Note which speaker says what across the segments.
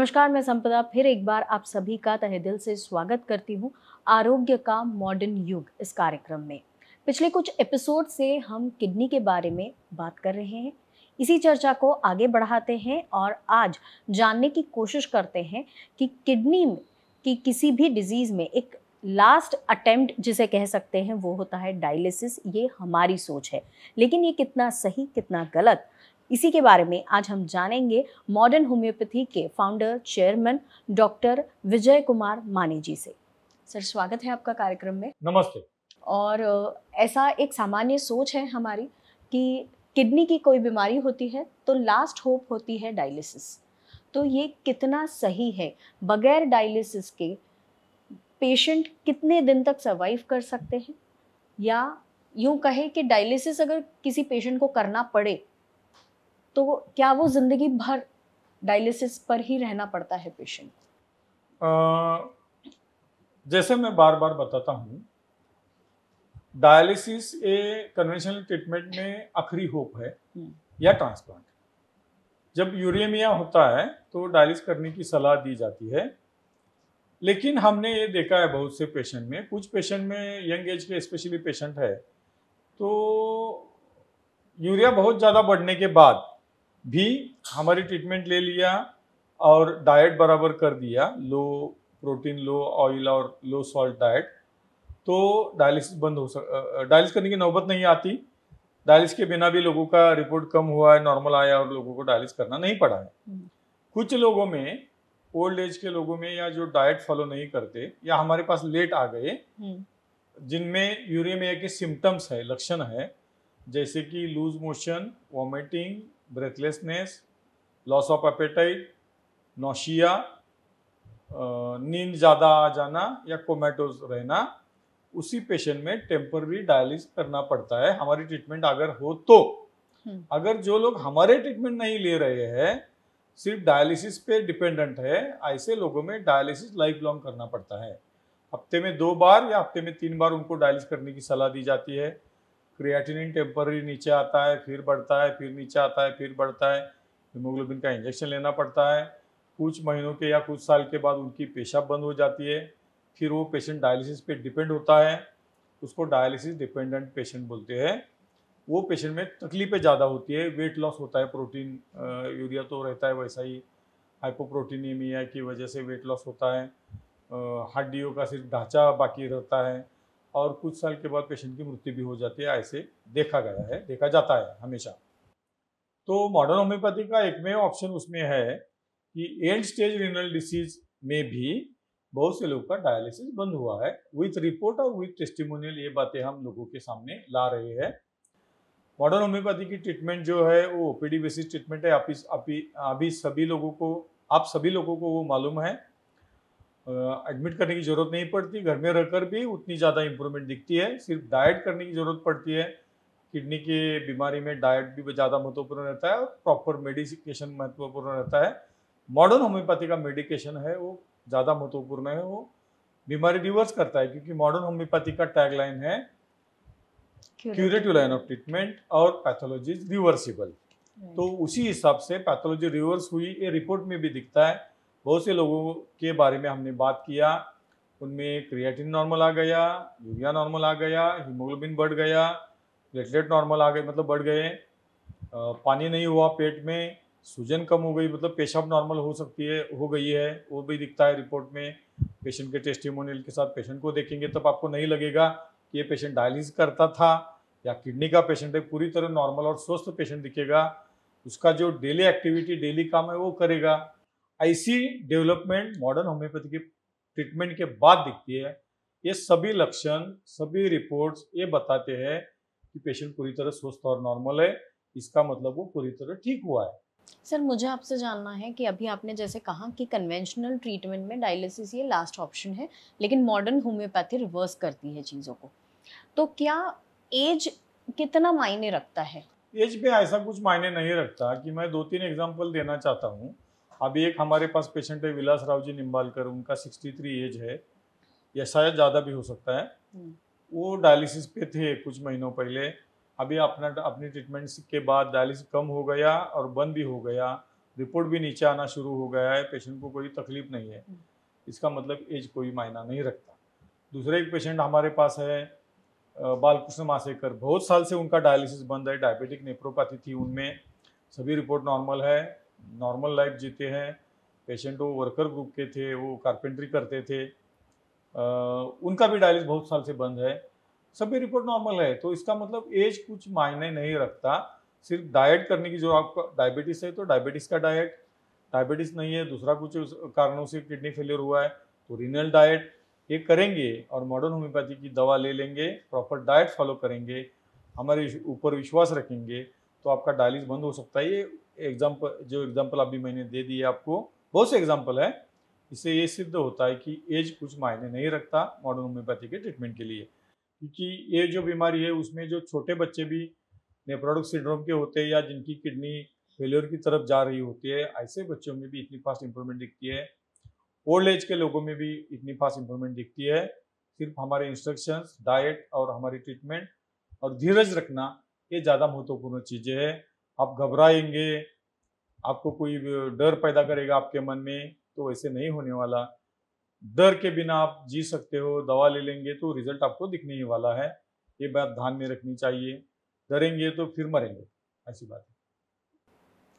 Speaker 1: नमस्कार, मैं संपदा फिर एक बार आप सभी का तहे दिल से स्वागत करती हूँ आरोग्य का मॉडर्न युग इस कार्यक्रम में। पिछले कुछ एपिसोड से हम किडनी के बारे में बात कर रहे हैं। इसी चर्चा को आगे बढ़ाते हैं और आज जानने की कोशिश करते हैं कि किडनी में की किसी भी डिजीज में एक लास्ट अटेम्प्ट जिसे कह सकते हैं वो होता है डायलिसिस। ये हमारी सोच है, लेकिन ये कितना सही कितना गलत, इसी के बारे में आज हम जानेंगे मॉडर्न होम्योपैथी के founder chairman doctor Vijay Kumar मानी जी से। सर, स्वागत है आपका कार्यक्रम में।
Speaker 2: नमस्ते।
Speaker 1: और ऐसा एक सामान्य सोच है हमारी कि किडनी की कोई बीमारी होती है तो लास्ट होप होती है डायलिसिस। तो ये कितना सही है? बगैर डायलिसिस के पेशेंट कितने दिन तक सर्वाइव कर सकते हैं, या यूं कहे कि डायलिसिस अगर किसी पेशेंट को करना पड़े तो क्या वो जिंदगी भर डायलिसिस पर ही रहना पड़ता है पेशेंट?
Speaker 2: जैसे मैं बार बार बताता हूँ, डायलिसिस ए कन्वेंशनल ट्रीटमेंट में आखिरी होप है या ट्रांसप्लांट। जब यूरेमिया होता है तो डायलिसिस करने की सलाह दी जाती है, लेकिन हमने ये देखा है बहुत से पेशेंट में, कुछ पेशेंट में यंग एज के स्पेशली पेशेंट है तो यूरिया बहुत ज़्यादा बढ़ने के बाद भी हमारी ट्रीटमेंट ले लिया और डाइट बराबर कर दिया, लो प्रोटीन, लो ऑयल और लो सॉल्ट डाइट, तो डायलिसिस बंद हो डायलिसिस करने की नौबत नहीं आती। डायलिसिस के बिना भी लोगों का रिपोर्ट कम हुआ है, नॉर्मल आया और लोगों को डायलिसिस करना नहीं पड़ा है। कुछ लोगों में, ओल्ड एज के लोगों में, या जो डाइट फॉलो नहीं करते या हमारे पास लेट आ गए, जिनमें यूरेमिया के सिम्टम्स है, लक्षण है, जैसे कि loose motion, vomiting, breathlessness, loss of appetite, nausea, नींद ज़्यादा आ जाना या कोमेटोज रहना, उसी पेशेंट में टेम्पररी डायलिसिस करना पड़ता है हमारी ट्रीटमेंट अगर हो तो। अगर जो लोग हमारे ट्रीटमेंट नहीं ले रहे हैं, सिर्फ डायलिसिस पे डिपेंडेंट है, ऐसे लोगों में डायलिसिस लाइफ लॉन्ग करना पड़ता है। हफ्ते में 2 बार या हफ्ते में 3 बार उनको डायलिसिस करने की सलाह दी जाती है। क्रिएटिनिन टेम्पररी नीचे आता है, फिर बढ़ता है, फिर नीचे आता है, फिर बढ़ता है। हीमोग्लोबिन का इंजेक्शन लेना पड़ता है। कुछ महीनों के या कुछ साल के बाद उनकी पेशाब बंद हो जाती है, फिर वो पेशेंट डायलिसिस पे डिपेंड होता है। उसको डायलिसिस डिपेंडेंट पेशेंट बोलते हैं। वो पेशेंट में तकलीफें ज़्यादा होती है, वेट लॉस होता है, प्रोटीन यूरिया तो रहता है, वैसा ही हाइपोप्रोटीनीमिया की वजह से वेट लॉस होता है। हड्डियों का सिर्फ ढांचा बाकी रहता है और कुछ साल के बाद पेशेंट की मृत्यु भी हो जाती है। ऐसे देखा गया है, देखा जाता है हमेशा। तो मॉडर्न होम्योपैथी का एकमेव ऑप्शन उसमें है कि एंड स्टेज रीनल डिसीज में भी बहुत से लोगों का डायलिसिस बंद हुआ है। विथ रिपोर्ट और विथ टेस्टिमोनियल ये बातें हम लोगों के सामने ला रहे हैं। मॉडर्न होम्योपैथी की ट्रीटमेंट जो है वो ओपीडी बेसिस ट्रीटमेंट है। अभी सभी लोगों को, आप सभी लोगों को वो मालूम है। एडमिट करने की जरूरत नहीं पड़ती, घर में रहकर भी उतनी ज़्यादा इंप्रूवमेंट दिखती है। सिर्फ डाइट करने की जरूरत पड़ती है। किडनी की बीमारी में डाइट भी ज़्यादा महत्वपूर्ण रहता है और प्रॉपर मेडिकेशन महत्वपूर्ण रहता है। मॉडर्न होम्योपैथी का मेडिकेशन है वो ज़्यादा महत्वपूर्ण है, वो बीमारी रिवर्स करता है, क्योंकि मॉडर्न होम्योपैथी का टैगलाइन है क्यूरेटिव लाइन ऑफ ट्रीटमेंट और पैथोलॉजी इज रिवर्सिबल। तो उसी हिसाब से पैथोलॉजी रिवर्स हुई, ये रिपोर्ट में भी दिखता है। बहुत से लोगों के बारे में हमने बात किया, उनमें क्रिएटिन नॉर्मल आ गया, यूरिया नॉर्मल आ गया, हीमोग्लोबिन बढ़ गया, प्लेटलेट नॉर्मल आ गए, मतलब बढ़ गए, पानी नहीं हुआ पेट में, सूजन कम हो गई, मतलब पेशाब नॉर्मल हो गई है, वो भी दिखता है रिपोर्ट में। पेशेंट के टेस्टिमोनियल के साथ पेशेंट को देखेंगे तब आपको नहीं लगेगा कि ये पेशेंट डायलिसिस करता था या किडनी का पेशेंट है। पूरी तरह नॉर्मल और स्वस्थ पेशेंट दिखेगा, उसका जो डेली एक्टिविटी, डेली काम है वो करेगा। ऐसी डेवलपमेंट मॉडर्न होम्योपैथी की ट्रीटमेंट के बाद दिखती है। ये सभी लक्षण, सभी रिपोर्ट्स ये बताते हैं कि पेशेंट पूरी तरह स्वस्थ और नॉर्मल है, इसका मतलब वो पूरी तरह ठीक हुआ है।
Speaker 1: सर, मुझे आपसे जानना है कि अभी आपने जैसे कहा कि कन्वेंशनल ट्रीटमेंट में डायलिसिस ये लास्ट ऑप्शन है, लेकिन मॉडर्न होम्योपैथी रिवर्स करती है चीज़ों को, तो क्या एज कितना मायने रखता है?
Speaker 2: एज पे ऐसा कुछ मायने नहीं रखता कि मैं 2-3 एग्जांपल देना चाहता हूँ। अभी एक हमारे पास पेशेंट है विलास राव जी निम्बालकर, उनका 63 एज है या शायद ज़्यादा भी हो सकता है। वो डायलिसिस पे थे कुछ महीनों पहले। अभी अपनी ट्रीटमेंट के बाद डायलिसिस कम हो गया और बंद भी हो गया। रिपोर्ट भी नीचे आना शुरू हो गया है, पेशेंट को कोई तकलीफ नहीं है, इसका मतलब एज कोई मायना नहीं रखता। दूसरा एक पेशेंट हमारे पास है बालकृष्ण मासेकर, बहुत साल से उनका डायलिसिस बंद है, डायबिटिक नेफ्रोपैथी थी उनमें, सभी रिपोर्ट नॉर्मल है, नॉर्मल लाइफ जीते हैं। पेशेंट वो वर्कर ग्रुप के थे, वो कारपेंट्री करते थे, उनका भी डायलिसिस बहुत साल से बंद है, सभी रिपोर्ट नॉर्मल है। तो इसका मतलब एज कुछ मायने नहीं रखता, सिर्फ डाइट करने की, जो आपका डायबिटीज़ है तो डायबिटीज़ का डाइट, डायबिटीज़ नहीं है दूसरा कुछ कारणों से किडनी फेलियर हुआ है तो रीनल डाइट, ये करेंगे और मॉडर्न होम्योपैथी की दवा ले लेंगे, प्रॉपर डाइट फॉलो करेंगे, हमारे ऊपर विश्वास रखेंगे, तो आपका डायलिसिस बंद हो सकता है। ये एग्जाम्पल अभी मैंने दे दिए आपको, बहुत से एग्जाम्पल है, इससे ये सिद्ध होता है कि एज कुछ मायने नहीं रखता मॉडर्न होम्योपैथी के ट्रीटमेंट के लिए। क्योंकि ये जो बीमारी है उसमें जो छोटे बच्चे भी नेफ्रोटिक सिंड्रोम के होते हैं या जिनकी किडनी फेलियर की तरफ जा रही होती है, ऐसे बच्चों में भी इतनी फास्ट इंप्रूवमेंट दिखती है, ओल्ड एज के लोगों में भी इतनी फास्ट इंप्रूवमेंट दिखती है। सिर्फ हमारे इंस्ट्रक्शंस, डाइट और हमारी ट्रीटमेंट और धीरज रखना, ये ज़्यादा महत्वपूर्ण चीज़ें हैं। आप घबराएंगे, आपको कोई डर पैदा करेगा आपके मन में, तो वैसे नहीं होने वाला। डर के बिना आप जी सकते हो, दवा ले लेंगे तो रिजल्ट आपको दिखने ही वाला है, ये बात ध्यान में रखनी चाहिए। डरेंगे तो फिर मरेंगे, ऐसी बात है।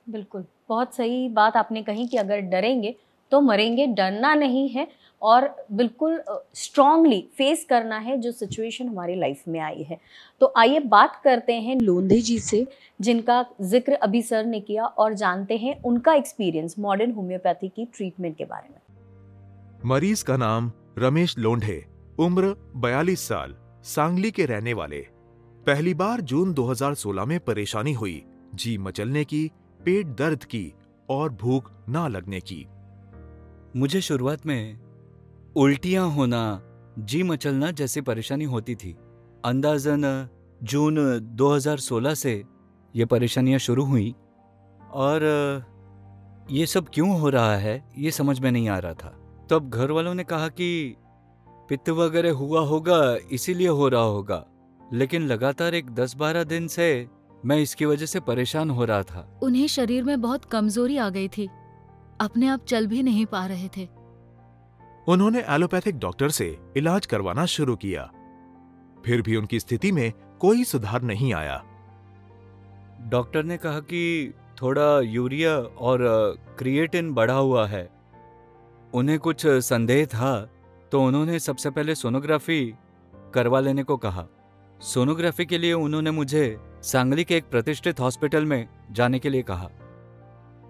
Speaker 1: बिल्कुल, बहुत सही बात आपने कही कि अगर डरेंगे तो मरेंगे, डरना नहीं है और बिल्कुल स्ट्रांगली फेस करना है जो सिचुएशन हमारी लाइफ में आई है। तो आइए बात करते हैं लोंधे जी से, जिनका जिक्र अभी सर ने किया, और जानते हैं उनका एक्सपीरियंस मॉडर्न होम्योपैथी की ट्रीटमेंट के बारे में।
Speaker 3: मरीज का नाम रमेश लोंढे, उम्र 42 साल, सांगली के रहने वाले। पहली बार जून 2016 में परेशानी हुई, जी मचलने की, पेट दर्द की और भूख ना लगने की।
Speaker 4: मुझे शुरुआत में उल्टियां होना, जी मचलना जैसी परेशानी होती थी। अंदाजन जून 2016 से ये परेशानियां शुरू हुई और ये सब क्यों हो रहा है ये समझ में नहीं आ रहा था। तब घर वालों ने कहा कि पित्त वगैरह हुआ होगा इसीलिए हो रहा होगा, लेकिन लगातार एक 10-12 दिन से मैं इसकी वजह से परेशान हो रहा था।
Speaker 5: उन्हें शरीर में बहुत कमजोरी आ गई थी, अपने आप चल भी नहीं पा रहे थे।
Speaker 3: उन्होंने एलोपैथिक डॉक्टर से इलाज करवाना शुरू किया, फिर भी उनकी स्थिति में कोई सुधार नहीं आया।
Speaker 4: डॉक्टर ने कहा कि थोड़ा यूरिया और क्रिएटिन बढ़ा हुआ है। उन्हें कुछ संदेह था तो उन्होंने सबसे पहले सोनोग्राफी करवा लेने को कहा। सोनोग्राफी के लिए उन्होंने मुझे सांगली के एक प्रतिष्ठित हॉस्पिटल में जाने के लिए कहा।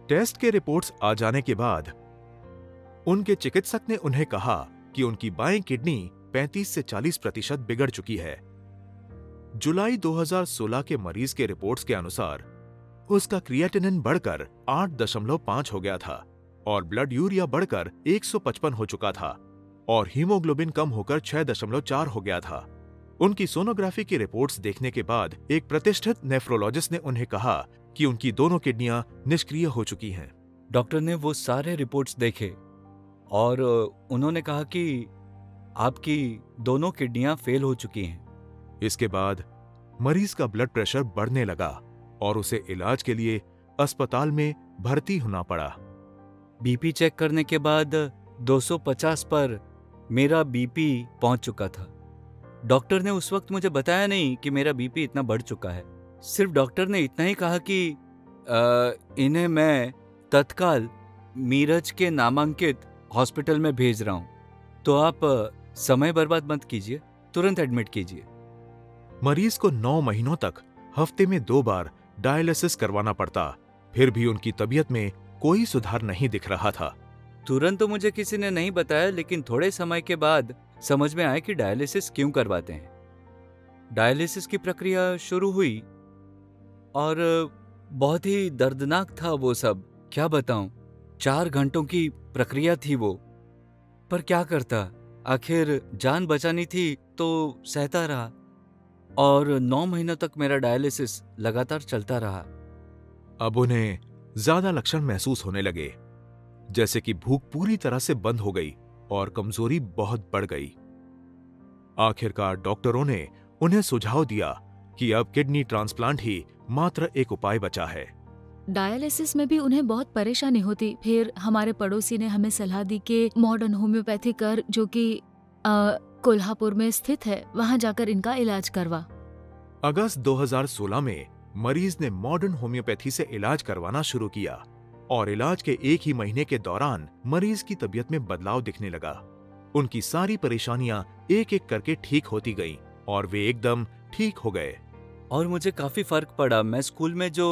Speaker 3: टेस्ट के रिपोर्ट्स आ जाने के बाद उनके चिकित्सक ने उन्हें कहा कि उनकी बाएं किडनी 35 से 40% बिगड़ चुकी है। जुलाई 2016 के मरीज के रिपोर्ट्स के अनुसार उसका क्रिएटिनिन बढ़कर 8.5 हो गया था और ब्लड यूरिया बढ़कर 155 हो चुका था और हीमोग्लोबिन कम होकर 6.4 हो गया था। उनकी सोनोग्राफी की रिपोर्ट्स देखने के बाद एक प्रतिष्ठित नेफ्रोलॉजिस्ट ने उन्हें कहा कि उनकी दोनों किडनियां निष्क्रिय हो चुकी हैं।
Speaker 4: डॉक्टर ने वो सारे रिपोर्ट्स देखे और उन्होंने कहा कि आपकी दोनों किडनियां फेल हो चुकी हैं।
Speaker 3: इसके बाद मरीज का ब्लड प्रेशर बढ़ने लगा और उसे इलाज के लिए अस्पताल में भर्ती होना पड़ा।
Speaker 4: बीपी चेक करने के बाद 250 पर मेरा बीपी पहुंच चुका था। डॉक्टर ने उस वक्त मुझे बताया नहीं कि मेरा बीपी इतना बढ़ चुका है। सिर्फ डॉक्टर ने इतना ही कहा कि इन्हें मैं तत्काल मीरज के नामांकित हॉस्पिटल में भेज रहा हूं, तो आप समय बर्बाद मत कीजिए, तुरंत एडमिट कीजिए।
Speaker 3: मरीज को 9 महीनों तक हफ्ते में 2 बार डायलिसिस करवाना पड़ता, फिर भी उनकी तबीयत में कोई सुधार नहीं दिख रहा था।
Speaker 4: तुरंत तो मुझे किसी ने नहीं बताया, लेकिन थोड़े समय के बाद समझ में आया कि डायलिसिस क्यों करवाते हैं। डायलिसिस की प्रक्रिया शुरू हुई और बहुत ही दर्दनाक था वो सब, क्या बताऊं। 4 घंटों की प्रक्रिया थी वो, पर क्या करता, आखिर जान बचानी थी तो सहता रहा और 9 महीनों तक मेरा डायलिसिस लगातार चलता रहा।
Speaker 3: अब उन्हें ज्यादा लक्षण महसूस होने लगे, जैसे कि भूख पूरी तरह से बंद हो गई और कमजोरी बहुत बढ़ गई। आखिरकार डॉक्टरों ने उन्हें सुझाव दिया कि अब किडनी ट्रांसप्लांट ही मात्र एक उपाय बचा है।
Speaker 5: डायलिसिस में भी उन्हें बहुत परेशानी होती। फिर हमारे पड़ोसी ने हमें सलाह दी कि मॉडर्न होम्योपैथी कर, जो कि कोल्हापुर में स्थित है, वहां जाकर इनका इलाज करवा।
Speaker 3: अगस्त 2016 में मरीज ने मॉडर्न होम्योपैथी से इलाज करवाना शुरू किया और इलाज के एक ही महीने के दौरान मरीज की तबीयत में बदलाव दिखने लगा। उनकी सारी परेशानियां एक एक करके ठीक होती गईं और वे एकदम ठीक हो गए।
Speaker 4: और मुझे काफी फर्क पड़ा। मैं स्कूल में जो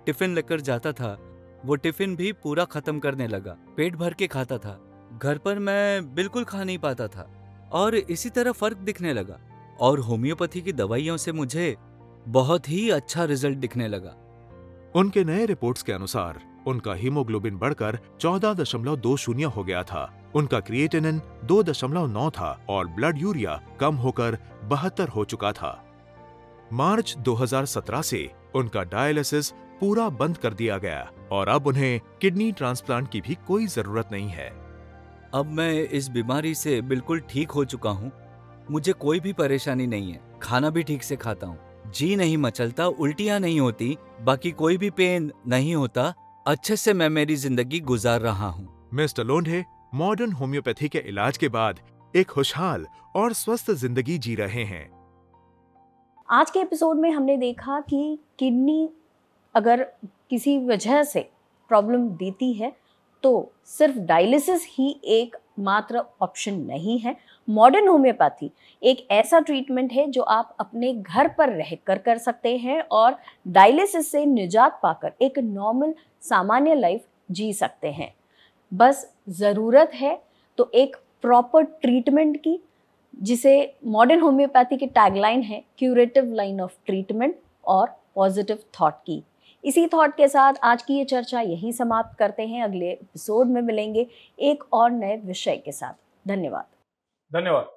Speaker 4: टिफिन लेकर जाता था, वो टिफिन भी पूरा खत्म करने लगा। पेट भर के खाता था। घर पर मैं बिल्कुल खा नहीं पाता था और इसी तरह फर्क दिखने लगा। और होम्योपैथी की दवाइयों से मुझे बहुत ही अच्छा रिजल्ट दिखने लगा।
Speaker 3: उनके नए रिपोर्ट्स के अनुसार उनका हीमोग्लोबिन बढ़कर 14.20 हो गया था। उनका क्रिएटिनिन 2.9 था और ब्लड यूरिया कम होकर 72 हो चुका था। मार्च 2017 से उनका डायलिसिस पूरा बंद कर दिया गया और अब उन्हें किडनी ट्रांसप्लांट की भी कोई जरूरत नहीं है।
Speaker 4: अब मैं इस बीमारी से बिल्कुल ठीक हो चुका हूँ। मुझे कोई भी परेशानी नहीं है। खाना भी ठीक से खाता हूँ। जी नहीं मचलता, उल्टियाँ नहीं होती, बाकी कोई भी पेन नहीं होता। अच्छे से मैं मेरी जिंदगी गुजार रहा हूँ।
Speaker 3: मिस्टर लोंढे मॉडर्न होम्योपैथी के इलाज के बाद एक खुशहाल और स्वस्थ जिंदगी जी रहे हैं।
Speaker 1: आज के एपिसोड में हमने देखा कि किडनी अगर किसी वजह से प्रॉब्लम देती है तो सिर्फ डायलिसिस ही एक मात्र ऑप्शन नहीं है। मॉडर्न होम्योपैथी एक ऐसा ट्रीटमेंट है जो आप अपने घर पर रहकर कर सकते हैं और डायलिसिस से निजात पाकर एक नॉर्मल सामान्य लाइफ जी सकते हैं। बस ज़रूरत है तो एक प्रॉपर ट्रीटमेंट की, जिसे मॉडर्न होम्योपैथी की टैगलाइन है क्यूरेटिव लाइन ऑफ ट्रीटमेंट और पॉजिटिव थॉट की। इसी थॉट के साथ आज की ये चर्चा यहीं समाप्त करते हैं। अगले एपिसोड में मिलेंगे एक और नए विषय के साथ। धन्यवाद।
Speaker 2: धन्यवाद।